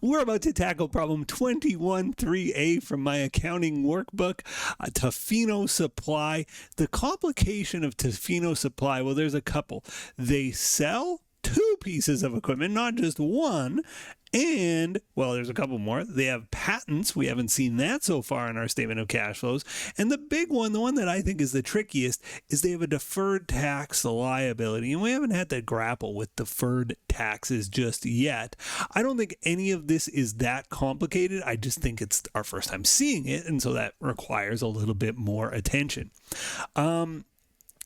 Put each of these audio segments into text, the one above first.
We're about to tackle problem 21.3a from my accounting workbook, Tofino Supply. The complication of Tofino Supply, well, there's a couple. They sell two pieces of equipment, not just one. And, well, there's a couple more. They have patents. We haven't seen that so far in our statement of cash flows. And the big one, the one that I think is the trickiest, is they have a deferred tax liability. And we haven't had to grapple with deferred taxes just yet. I don't think any of this is that complicated. I just think it's our first time seeing it. And so that requires a little bit more attention.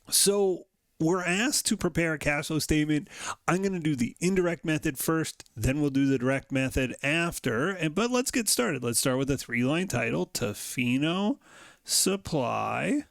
So we're asked to prepare a cash flow statement. I'm going to do the indirect method first, then we'll do the direct method after. But let's get started. Let's start with a 3-line title, Tofino Supply.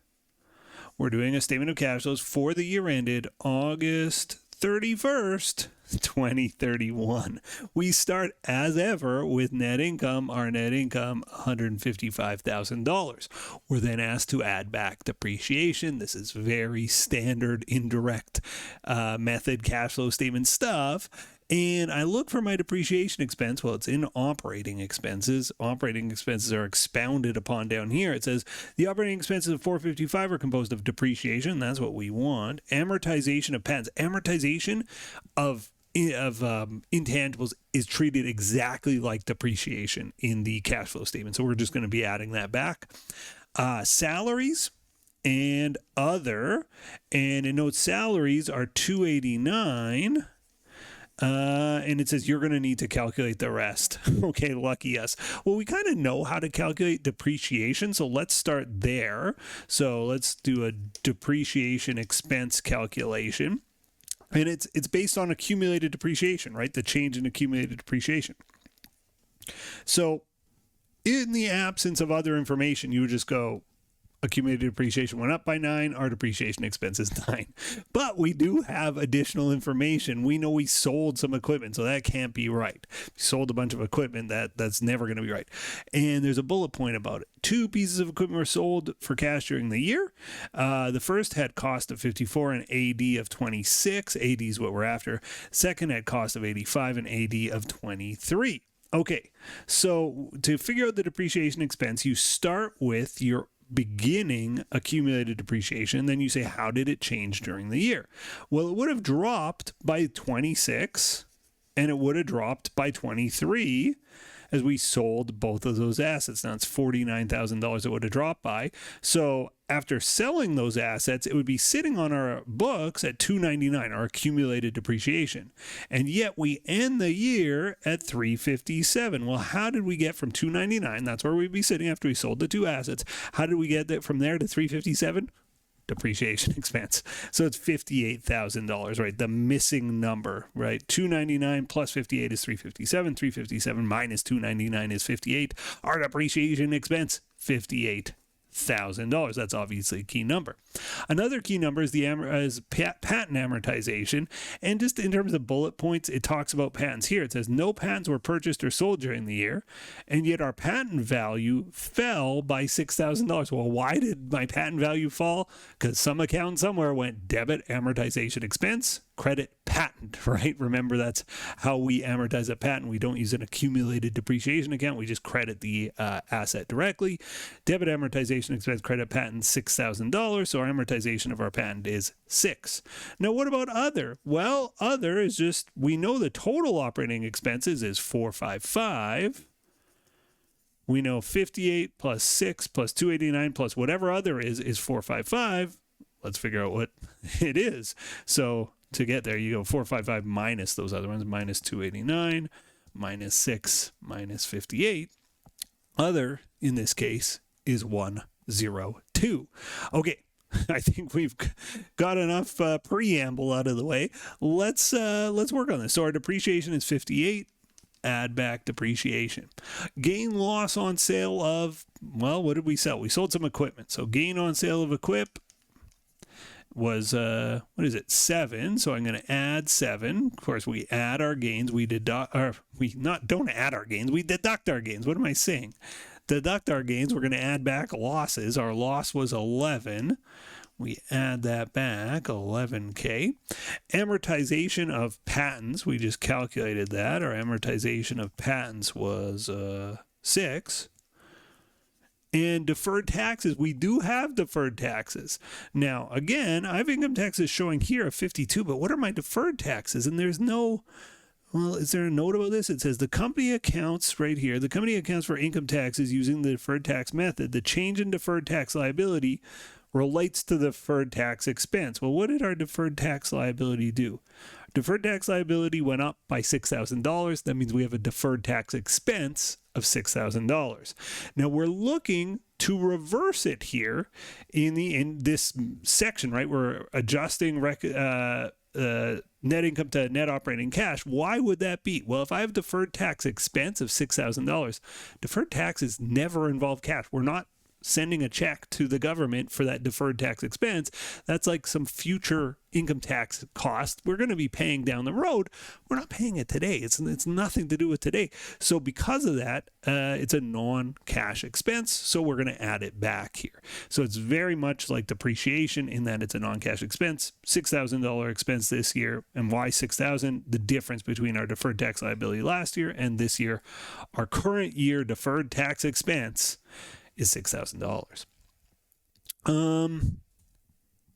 We're doing a statement of cash flows for the year ended August 31st, 2031. We start as ever with net income. Our net income, $155,000. We're then asked to add back depreciation. This is very standard indirect method cash flow statement stuff. And I look for my depreciation expense. Well, it's in operating expenses. Operating expenses are expounded upon down here. It says the operating expenses of $455 are composed of depreciation. That's what we want. Amortization of patents. Amortization of intangibles is treated exactly like depreciation in the cash flow statement. So we're just going to be adding that back. Salaries and other. And it notes salaries are $289. And it says you're going to need to calculate the rest. Okay, lucky us. Well, we kind of know how to calculate depreciation, so let's start there. So let's do a depreciation expense calculation. And it's based on accumulated depreciation, right? The change in accumulated depreciation. So in the absence of other information, you would just go, accumulated depreciation went up by 9. Our depreciation expense is 9. But we do have additional information. We know we sold some equipment, so that can't be right. We sold a bunch of equipment, that's never going to be right. And there's a bullet point about it. 2 pieces of equipment were sold for cash during the year. The first had cost of 54 and AD of 26. AD is what we're after. Second had cost of 85 and AD of 23. Okay, so to figure out the depreciation expense, you start with your beginning accumulated depreciation. Then you say, how did it change during the year? Well, it would have dropped by 26 and it would have dropped by 23 as we sold both of those assets. Now it's $49,000 it would have dropped by. So after selling those assets, it would be sitting on our books at $299, our accumulated depreciation. And yet we end the year at $357. Well, how did we get from $299? That's where we'd be sitting after we sold the 2 assets. How did we get that from there to $357? Depreciation expense. So it's $58,000, right? The missing number, right? $299 plus 58 is $357. $357 minus $299 is $58. Our depreciation expense, $58,000. That's obviously a key number. Another key number is patent amortization. And just in terms of bullet points, it talks about patents here. It says no patents were purchased or sold during the year, and yet our patent value fell by $6,000. Well, why did my patent value fall? Because some account somewhere went debit amortization expense, credit patent, right? Remember, that's how we amortize a patent. We don't use an accumulated depreciation account. We just credit the asset directly. Debit amortization expense, credit patent, $6,000. So our amortization of our patent is 6. Now, what about other? Well, other is just, we know the total operating expenses is 455. We know 58 plus 6 plus 289 plus whatever other is 455. Let's figure out what it is. So to get there, you go 455 minus those other ones, minus 289, minus 6, minus 58. Other, in this case, is 102. Okay, I think we've got enough preamble out of the way. Let's work on this. So our depreciation is 58. Add back depreciation. Gain loss on sale of, well, what did we sell? We sold some equipment. So gain on sale of equip was, 7. So I'm going to add 7. Of course, we add our gains. We deduct, or we don't add our gains. We deduct our gains. What am I saying? Deduct our gains. We're going to add back losses. Our loss was 11. We add that back, 11K. Amortization of patents, we just calculated that. Our amortization of patents was 6. And deferred taxes, we do have deferred taxes. Now, again, I have income taxes showing here of 52, but what are my deferred taxes? And there's no, well, is there a note about this? It says the company accounts right here. The company accounts for income taxes using the deferred tax method. The change in deferred tax liability relates to the deferred tax expense. Well, what did our deferred tax liability do? Deferred tax liability went up by $6,000. That means we have a deferred tax expense of $6,000. Now we're looking to reverse it here in this section, right? We're adjusting net income to net operating cash. Why would that be? Well, if I have deferred tax expense of $6,000, deferred taxes never involve cash. We're not sending a check to the government for that deferred tax expense. That's like some future income tax cost we're going to be paying down the road. We're not paying it today. It's nothing to do with today. So because of that, it's a non-cash expense. So we're going to add it back here. So it's very much like depreciation in that it's a non-cash expense. $6,000 expense this year. And why 6,000? The difference between our deferred tax liability last year and this year. Our current year deferred tax expense is $6,000.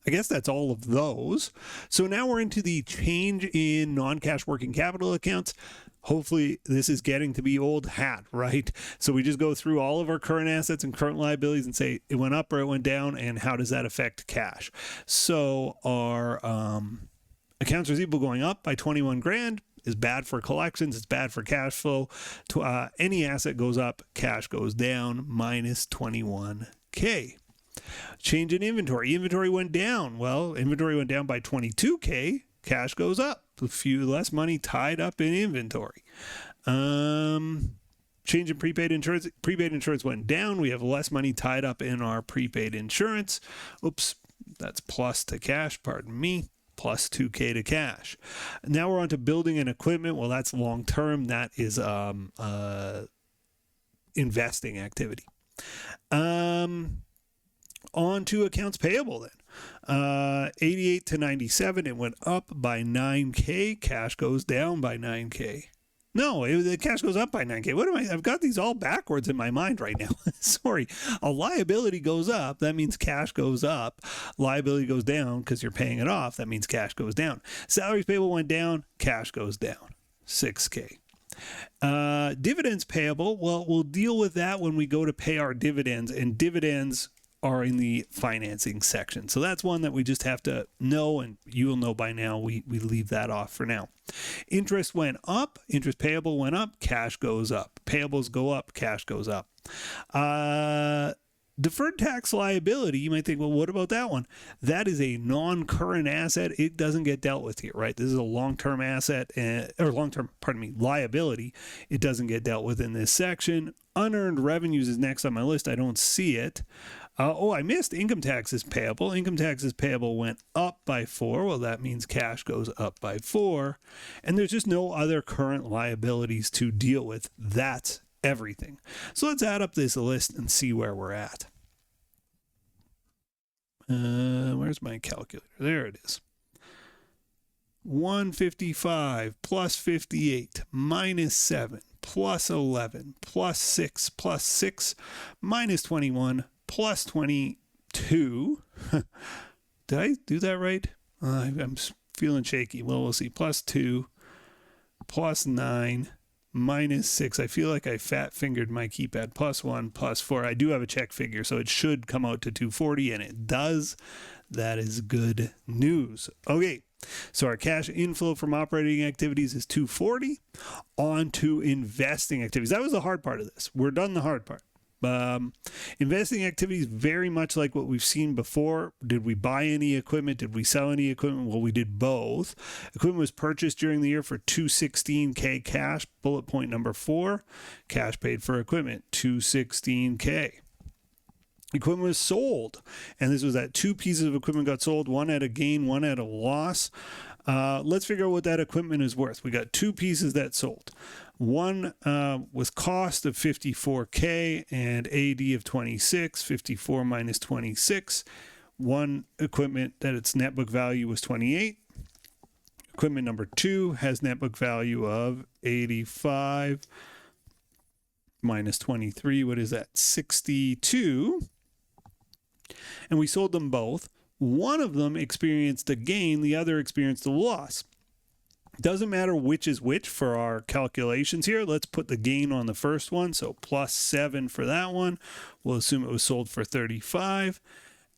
I guess that's all of those. So now we're into the change in non-cash working capital accounts. Hopefully this is getting to be old hat, right? So we just go through all of our current assets and current liabilities and say it went up or it went down, and how does that affect cash? So our accounts receivable going up by 21 grand is bad for collections. It's bad for cash flow. Any asset goes up, cash goes down, minus 21K. Change in inventory. Inventory went down. Well, inventory went down by 22K. Cash goes up. A few less money tied up in inventory. Change in prepaid insurance. Prepaid insurance went down. We have less money tied up in our prepaid insurance. Oops, that's plus to cash, pardon me. Plus 2K to cash. Now we're on to building and equipment. Well, that's long term. That is investing activity. On to accounts payable then. 88 to 97, it went up by 9K. Cash goes down by 9K. No, the cash goes up by 9K. What am I? I've got these all backwards in my mind right now. Sorry. A liability goes up. That means cash goes up. Liability goes down because you're paying it off. That means cash goes down. Salaries payable went down. Cash goes down. 6K. Dividends payable. Well, we'll deal with that when we go to pay our dividends. And dividends are in the financing section. So that's one that we just have to know, and you will know by now. We leave that off for now. Interest went up. Interest payable went up. Cash goes up. Payables go up. Cash goes up. Deferred tax liability, you might think, well, what about that one? That is a non-current asset. It doesn't get dealt with here, right? This is a long-term asset, or long-term, liability. It doesn't get dealt with in this section. Unearned revenues is next on my list. I don't see it. I missed income taxes payable. Income taxes payable went up by 4. Well, that means cash goes up by 4. And there's just no other current liabilities to deal with. That's everything. So let's add up this list and see where we're at. Where's my calculator? There it is. 155 plus 58 minus 7 plus 11 plus 6 plus 6 minus 21 plus 22. Did I do that right? I'm feeling shaky. Well, we'll see. Plus 2 plus 9 minus 6. I feel like I fat fingered my keypad. Plus 1 plus 4. I do have a check figure, so it should come out to 240, and it does. That is good news. Okay, so our cash inflow from operating activities is 240. On to investing activities. That was the hard part of this. We're done the hard part. Investing activities, very much like what we've seen before. Did we buy any equipment? Did we sell any equipment? Well, we did both. Equipment was purchased during the year for $216K cash. Bullet point number 4, cash paid for equipment, $216K. Equipment was sold, and this was that 2 pieces of equipment got sold, one at a gain, one at a loss. Let's figure out what that equipment is worth. We got 2 pieces that sold. One was cost of $54K and AD of 26. 54 minus 26 one equipment that its net book value was 28. Equipment number 2 has net book value of 85 minus 23. What is that? 62. And we sold them both. One of them experienced a gain, the other experienced a loss. Doesn't matter which is which for our calculations here. Let's put the gain on the first one. So plus 7 for that one. We'll assume it was sold for 35.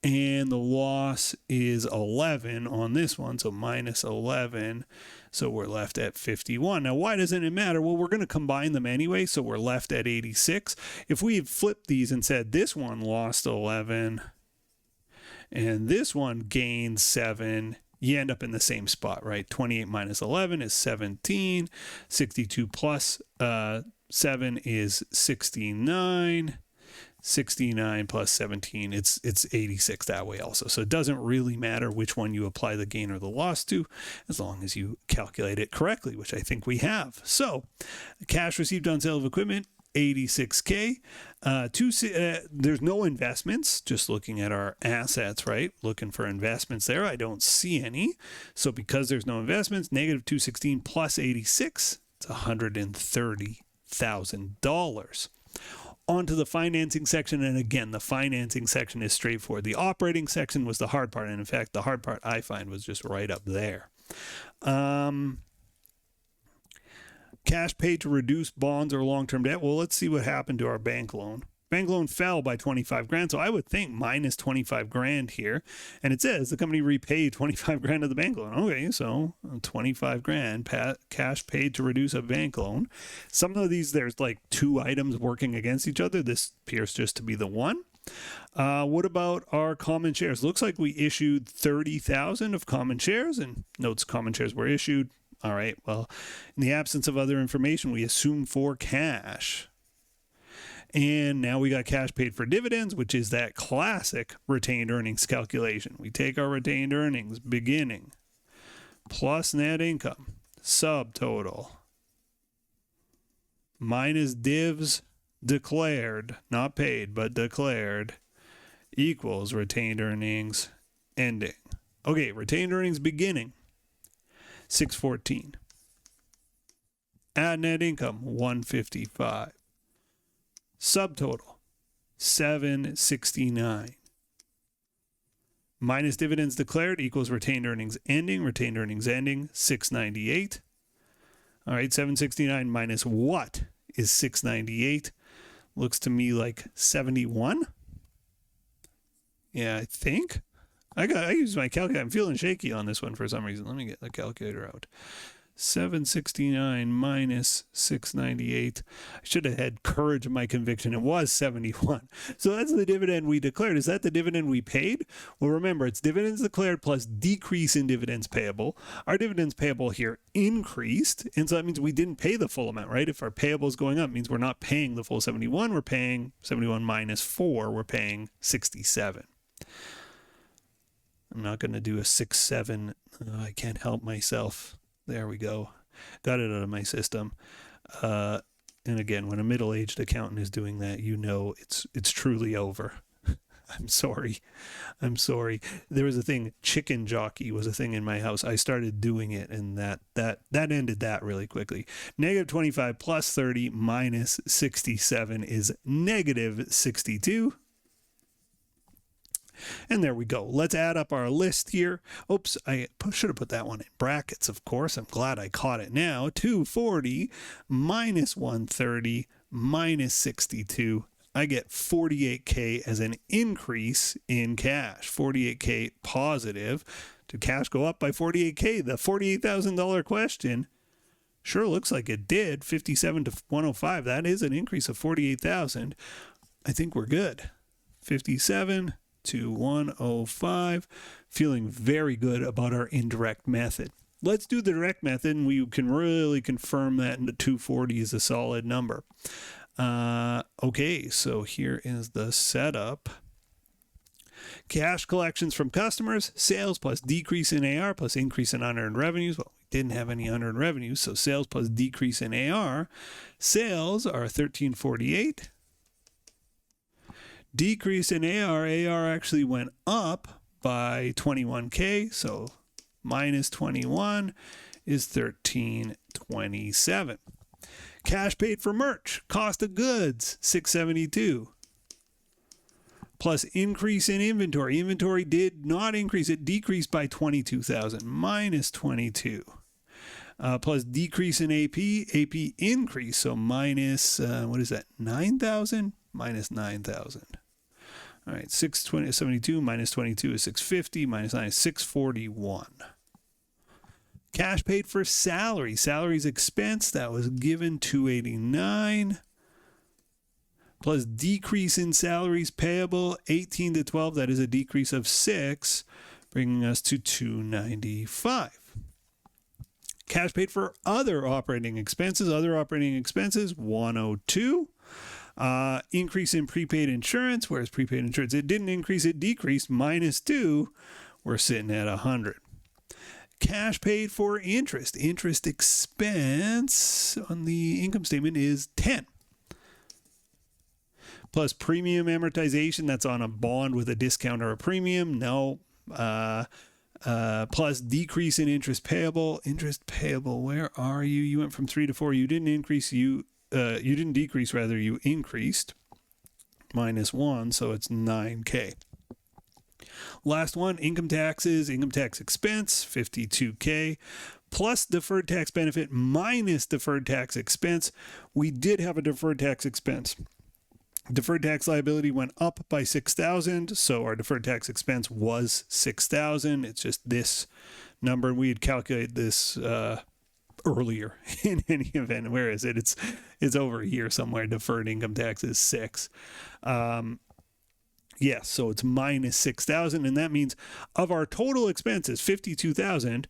And the loss is 11 on this one. So minus 11. So we're left at 51. Now, why doesn't it matter? Well, we're going to combine them anyway. So we're left at 86. If we had flipped these and said this one lost 11 and this one gained 7, you end up in the same spot, right? 28 minus 11 is 17. 62 plus 7 is 69. 69 plus 17, it's 86 that way also. So it doesn't really matter which one you apply the gain or the loss to, as long as you calculate it correctly, which I think we have. So cash received on sale of equipment, $86K. There's no investments, just looking at our assets, right? Looking for investments there. I don't see any. So because there's no investments, negative 216 plus 86, it's $130,000. Onto the financing section, and again, the financing section is straightforward. The operating section was the hard part, and in fact, the hard part I find was just right up there. Cash paid to reduce bonds or long-term debt. Well, let's see what happened to our bank loan. Bank loan fell by 25 grand, so I would think minus 25 grand here. And it says the company repaid 25 grand of the bank loan. Okay, so 25 grand cash paid to reduce a bank loan. Some of these, there's like 2 items working against each other. This appears just to be the one. What about our common shares? Looks like we issued 30,000 of common shares, and notes common shares were issued. All right, well, in the absence of other information, we assume for cash. And now we got cash paid for dividends, which is that classic retained earnings calculation. We take our retained earnings beginning plus net income, subtotal, minus divs declared, not paid, but declared, equals retained earnings ending. Okay, retained earnings beginning, 614. Add net income, 155. Subtotal, 769. Minus dividends declared equals retained earnings ending, 698. All right, 769 minus what is 698? Looks to me like 71. Yeah, I think. I used my calculator. I'm feeling shaky on this one for some reason. Let me get the calculator out. 769 minus 698. I should have had courage of my conviction. It was 71. So that's the dividend we declared. Is that the dividend we paid? Well, remember, it's dividends declared plus decrease in dividends payable. Our dividends payable here increased, and so that means we didn't pay the full amount, right? If our payable is going up, it means we're not paying the full 71. We're paying 71 minus 4. We're paying 67. I'm not going to do a 6-7. I can't help myself. There we go. Got it out of my system. And again, when a middle-aged accountant is doing that, you know it's truly over. I'm sorry. There was a thing, chicken jockey was a thing in my house. I started doing it, and that ended that really quickly. Negative 25 plus 30 minus 67 is negative 62. And there we go. Let's add up our list here. Oops, I should have put that one in brackets, of course. I'm glad I caught it now. 240 minus 130 minus 62. I get 48K as an increase in cash. 48K positive. Did cash go up by 48K? The $48,000 question sure looks like it did. 57 to 105. That is an increase of 48,000. I think we're good. 57 to 105. Feeling very good about our indirect method. Let's do the direct method, and we can really confirm that the 240 is a solid number. Okay, so here is the setup. Cash collections from customers, sales plus decrease in AR plus increase in unearned revenues. Well, we didn't have any unearned revenues, so sales plus decrease in AR. Sales are 1348. Decrease in AR. AR actually went up by 21K. So minus 21 is 1327. Cash paid for merch, cost of goods, 672. Plus increase in inventory. Inventory did not increase. It decreased by 22,000, minus 22. Plus decrease in AP. AP increase, so minus, what is that, 9,000? Minus 9,000. All right, 672 minus 22 is 650, minus 9 is 641. Cash paid for salary. Salaries expense, that was given 289. Plus decrease in salaries payable, 18 to 12, that is a decrease of 6, bringing us to 295. Cash paid for other operating expenses. Other operating expenses, 102. Increase in prepaid insurance. Where's prepaid insurance? It didn't increase, it decreased, minus 2. We're sitting at 100. Cash paid for interest. Interest expense on the income statement is 10. Plus premium amortization, that's on a bond with a discount or a premium. No. Plus decrease in interest payable. Interest payable, where are you? You went from 3 to 4. You didn't increase. You didn't decrease, rather you increased. Minus 1, so it's 9K. Last one, income taxes. Income tax expense, 52K. Plus deferred tax benefit minus deferred tax expense. We did have a deferred tax expense. Deferred tax liability went up by 6,000, so our deferred tax expense was 6,000. It's just this number. We had calculated this earlier in any event. Where is it? It's over here somewhere. Deferred income tax is 6. Yes, so it's minus 6,000, and that means of our total expenses, 52,000,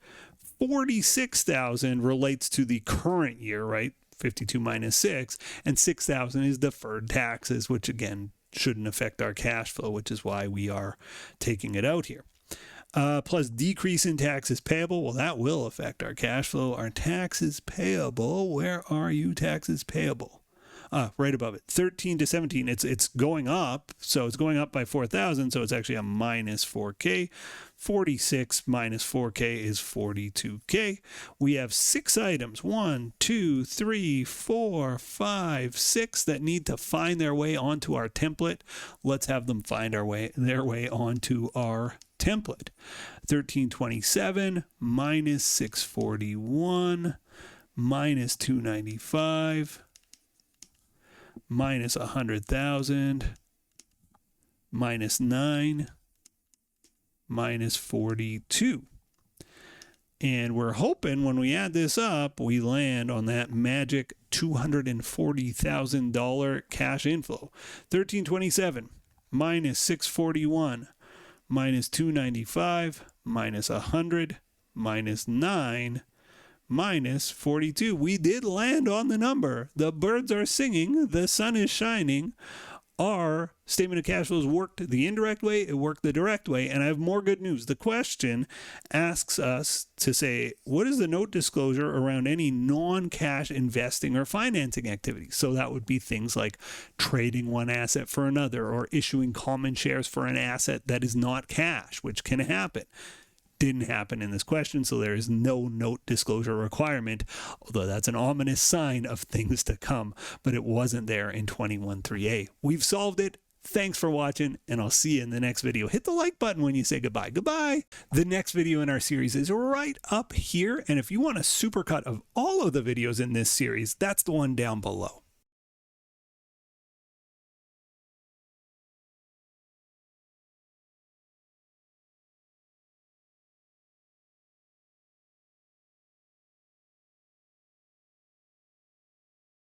46,000 relates to the current year, right? 52 minus 6, and 6,000 is deferred taxes, which again shouldn't affect our cash flow, which is why we are taking it out here. Plus decrease in taxes payable. Well, that will affect our cash flow. Our taxes payable, where are you, taxes payable? Right above it, 13 to 17. It's going up, so it's going up by 4,000, so it's actually a minus 4K. 46 minus 4K is 42K. We have 6 items, 1, 2, 3, 4, 5, 6 that need to find their way onto our template. Let's have them find their way onto our template. 1327 minus 641 minus 295 minus 100,000 minus 9 minus 42. And we're hoping when we add this up, we land on that magic $240,000 cash inflow. 1327 minus 641 minus 295 minus 100 minus 9 minus 42. We did land on the number. The birds are singing. The sun is shining. Our statement of cash flows worked the indirect way. It worked the direct way. And I have more good news. The question asks us to say, what is the note disclosure around any non-cash investing or financing activities? So that would be things like trading one asset for another or issuing common shares for an asset that is not cash, which can happen. Didn't happen in this question, so there is no note disclosure requirement, although that's an ominous sign of things to come, but it wasn't there in 21.3a. We've solved it. Thanks for watching, and I'll see you in the next video. Hit the like button when you say goodbye. Goodbye! The next video in our series is right up here, and if you want a supercut of all of the videos in this series, that's the one down below.